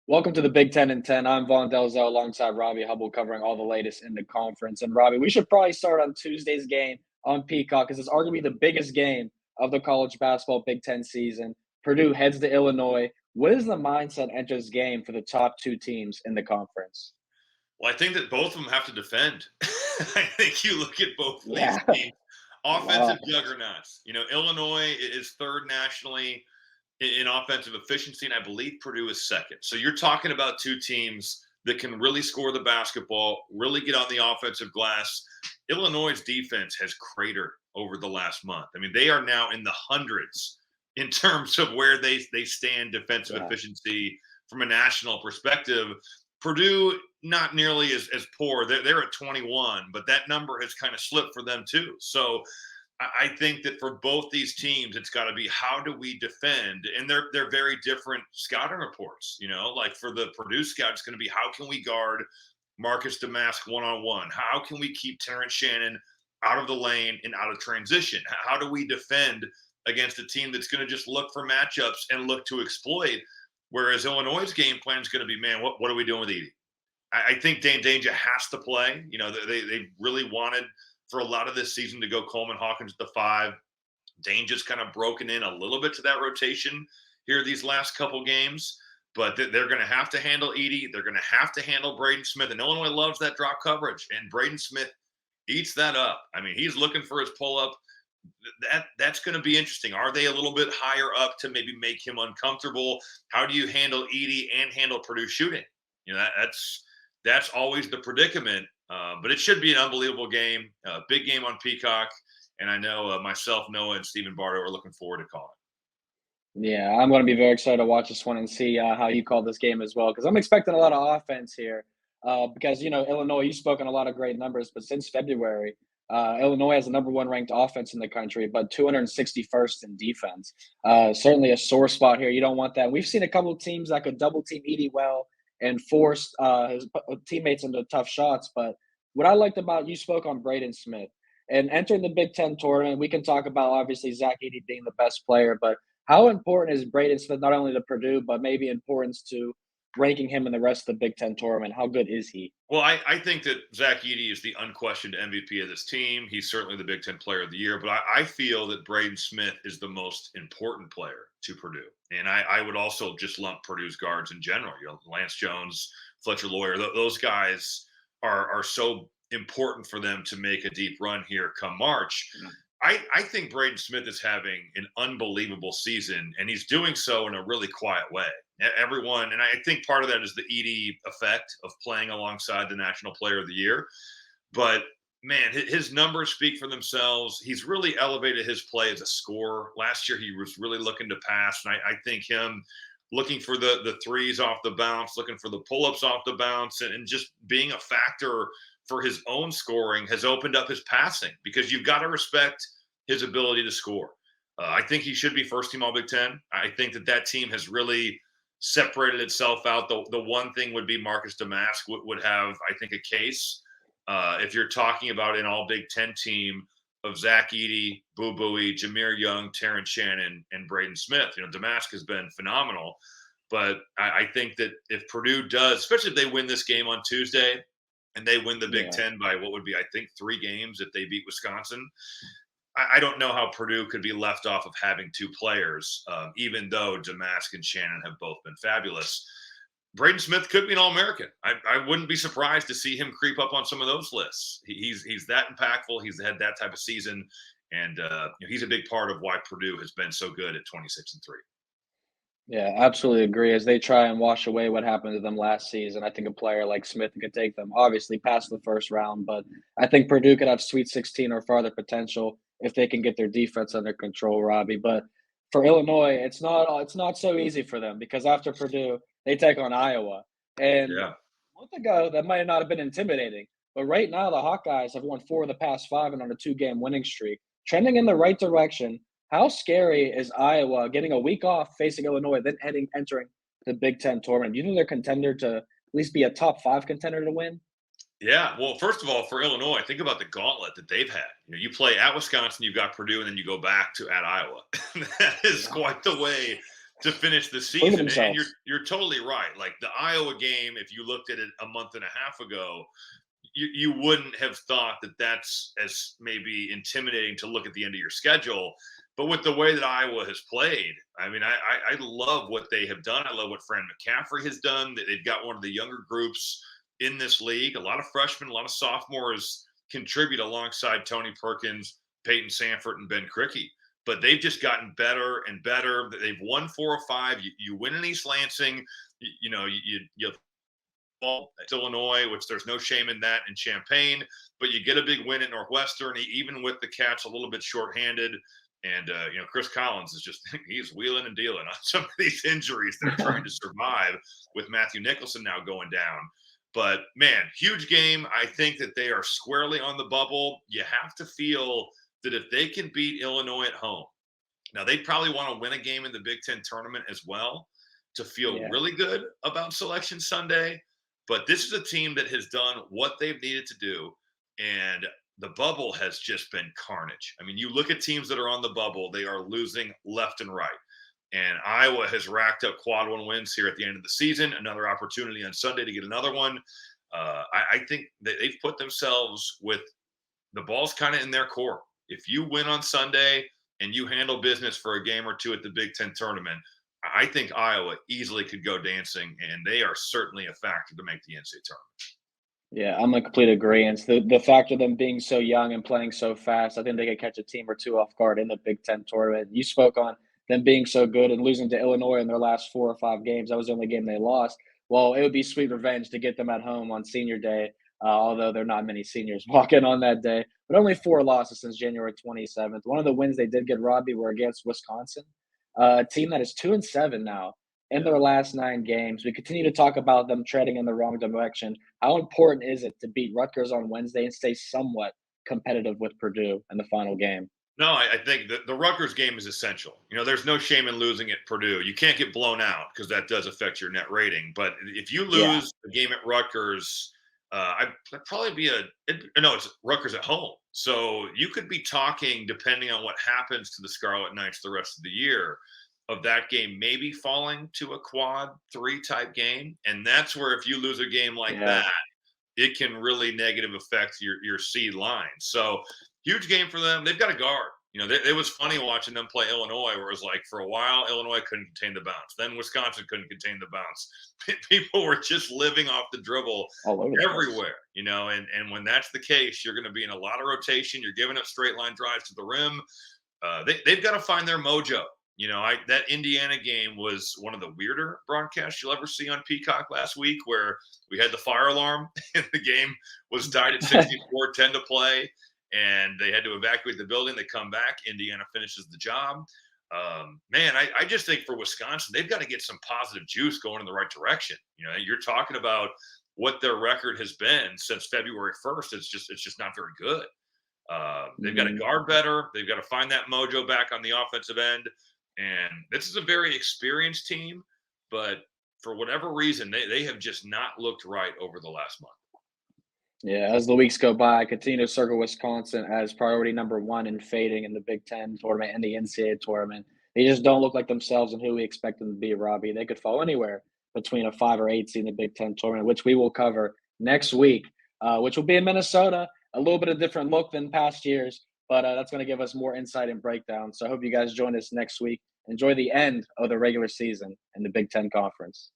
Welcome to the Big Ten in 10. I'm Vaughn Dalzell alongside Robbie Hummel covering all the latest in the conference. And Robbie, we should probably start on Tuesday's game on Peacock because it's arguably the biggest game of the college basketball Big Ten season. Purdue heads to Illinois. What is the mindset enters game for the top two teams in the conference? Well, I think that both of them have to defend. I think you look at both of these Yeah, teams, a lot offensive of offense. juggernauts. Illinois is third nationally in offensive efficiency, and I believe Purdue is second. So you're talking about two teams that can really score the basketball, really get on the offensive glass. Illinois' defense has cratered over the last month. I mean, they are now in the hundreds in terms of where they stand defensive Yeah. efficiency from a national perspective. Purdue, not nearly as poor. They're at 21, but that number has kind of slipped for them too. So I think that for both these teams, it's got to be how do we defend, and they're very different scouting reports. Like for the Purdue scout, it's going to be how can we guard Marcus Damask one on one? How can we keep Terrence Shannon out of the lane and out of transition? How do we defend against a team that's going to just look for matchups and look to exploit? Whereas Illinois' game plan is going to be, man, what are we doing with Edie? I think Dan Danger has to play. They really wanted for a lot of this season to go Coleman Hawkins at the five. Danger's kind of broken in a little bit to that rotation here these last couple games, but they're going to have to handle Edie. They're going to have to handle Braden Smith, and Illinois loves that drop coverage, and Braden Smith eats that up. I mean, he's looking for his pull up. That's going to be interesting. Are they a little bit higher up to maybe make him uncomfortable? How do you handle Edie and handle Purdue shooting? That's always the predicament. But it should be an unbelievable game, big game on Peacock, and I know myself, Noah, and Stephen Bardo are looking forward to calling. Yeah, I'm going to be very excited to watch this one and see how you call this game as well, because I'm expecting a lot of offense here. Because Illinois, you've spoken a lot of great numbers, but since February, Illinois has the number one ranked offense in the country, but 261st in defense. Certainly a sore spot here. You don't want that. We've seen a couple of teams that could double team Edie well and force his teammates into tough shots. But what I liked about you spoke on Braden Smith and entering the Big Ten tournament. We can talk about obviously Zach Edey being the best player, but how important is Braden Smith not only to Purdue, but maybe importance to ranking him in the rest of the Big Ten tournament? How good is he? Well, I think that Zach Edey is the unquestioned MVP of this team. He's certainly the Big Ten Player of the Year, but I feel that Braden Smith is the most important player to Purdue. And I would also just lump Purdue's guards in general. Lance Jones, Fletcher Lawyer, those guys are so important for them to make a deep run here come March. I think Braden Smith is having an unbelievable season, and he's doing so in a really quiet way. Everyone, and I think part of that is the Edey effect of playing alongside the National Player of the Year. But man, his numbers speak for themselves. He's really elevated his play as a scorer. Last year, he was really looking to pass, and I think him looking for the threes off the bounce, looking for the pull-ups off the bounce, and just being a factor for his own scoring has opened up his passing, because you've got to respect his ability to score. I think he should be first team All Big Ten. I think that team has really separated itself out. The one thing would be Marcus Damask would have, I think, a case. If you're talking about an All Big Ten team of Zach Edey, Boo Buie, Jameer Young, Terrence Shannon, and Braden Smith, Damask has been phenomenal. But I think that if Purdue does, especially if they win this game on Tuesday and they win the Big Yeah. Ten by what would be, I think, 3 games if they beat Wisconsin, I don't know how Purdue could be left off of having 2 players, even though Damask and Shannon have both been fabulous. Braden Smith could be an All-American. I wouldn't be surprised to see him creep up on some of those lists. He's that impactful. He's had that type of season, and he's a big part of why Purdue has been so good at 26-3. Yeah, absolutely agree. As they try and wash away what happened to them last season, I think a player like Smith could take them obviously past the first round, but I think Purdue could have Sweet 16 or farther potential if they can get their defense under control, Robbie. But for Illinois, it's not so easy for them because after Purdue, they take on Iowa. And Yeah. a month ago, that might not have been intimidating, but right now the Hawkeyes have won 4 of the past 5 and on a 2-game winning streak, trending in the right direction. How scary is Iowa getting a week off facing Illinois, then entering the Big Ten tournament? Do you think they're contender to at least be a top 5 contender to win? Yeah. Well, first of all, for Illinois, think about the gauntlet that they've had. You play at Wisconsin, you've got Purdue, and then you go back to at Iowa. That is Yeah. quite the way to finish the Proving season. And themselves. you're totally right. Like the Iowa game, if you looked at it a month and a half ago, you wouldn't have thought that that's as maybe intimidating to look at the end of your schedule. But with the way that Iowa has played, I mean, I love what they have done. I love what Fran McCaffrey has done. They've got one of the younger groups in this league. A lot of freshmen, a lot of sophomores contribute alongside Tony Perkins, Peyton Sanford, and Ben Krikke. But they've just gotten better and better. They've won 4 or 5. You win in East Lansing. You it's Illinois, which there's no shame in that, in Champaign, but you get a big win at Northwestern, even with the Cats a little bit shorthanded. And, Chris Collins is just, he's wheeling and dealing on some of these injuries they're trying to survive with Matthew Nicholson now going down. But, man, huge game. I think that they are squarely on the bubble. You have to feel that if they can beat Illinois at home, now they'd probably want to win a game in the Big Ten tournament as well to feel really good about Selection Sunday. But this is a team that has done what they've needed to do, and the bubble has just been carnage. I mean, you look at teams that are on the bubble, they are losing left and right. And Iowa has racked up quad 1 wins here at the end of the season, another opportunity on Sunday to get another one. I think that they've put themselves with the ball's kind of in their court. If you win on Sunday and you handle business for a game or two at the Big Ten tournament, I think Iowa easily could go dancing, and they are certainly a factor to make the NCAA tournament. Yeah, I'm in complete agreement. The fact of them being so young and playing so fast, I think they could catch a team or two off guard in the Big Ten tournament. You spoke on them being so good and losing to Illinois in their last 4 or 5 games. That was the only game they lost. Well, it would be sweet revenge to get them at home on Senior Day, although there are not many seniors walking on that day. But only 4 losses since January 27th. One of the wins they did get, Robbie, were against Wisconsin, a team that is 2-7 now in their last 9 games. We continue to talk about them treading in the wrong direction. How important is it to beat Rutgers on Wednesday and stay somewhat competitive with Purdue in the final game? No, I think the Rutgers game is essential. There's no shame in losing at Purdue. You can't get blown out because that does affect your net rating. But if you lose a game at Rutgers, I'd probably it's Rutgers at home. So you could be talking, depending on what happens to the Scarlet Knights the rest of the year, of that game maybe falling to a quad 3 type game. And that's where if you lose a game like that, it can really negative affect your seed line. So huge game for them. They've got a guard. It was funny watching them play Illinois, where it was like for a while, Illinois couldn't contain the bounce. Then Wisconsin couldn't contain the bounce. People were just living off the dribble everywhere, and when that's the case, you're going to be in a lot of rotation. You're giving up straight line drives to the rim. They've got to find their mojo. That Indiana game was one of the weirder broadcasts you'll ever see on Peacock last week, where we had the fire alarm and the game was tied at 64, 10 to play. And they had to evacuate the building. They come back. Indiana finishes the job. I just think for Wisconsin, they've got to get some positive juice going in the right direction. You're talking about what their record has been since February 1st. It's just not very good. They've got to guard better. They've got to find that mojo back on the offensive end. And this is a very experienced team, but for whatever reason, they have just not looked right over the last month. Yeah, as the weeks go by, I continue to circle Wisconsin as priority number 1 in fading in the Big Ten tournament and the NCAA tournament. They just don't look like themselves and who we expect them to be, Robbie. They could fall anywhere between a 5 or 8 seed in the Big Ten tournament, which we will cover next week, which will be in Minnesota. A little bit of different look than past years, but that's going to give us more insight and breakdown. So I hope you guys join us next week. Enjoy the end of the regular season in the Big Ten Conference.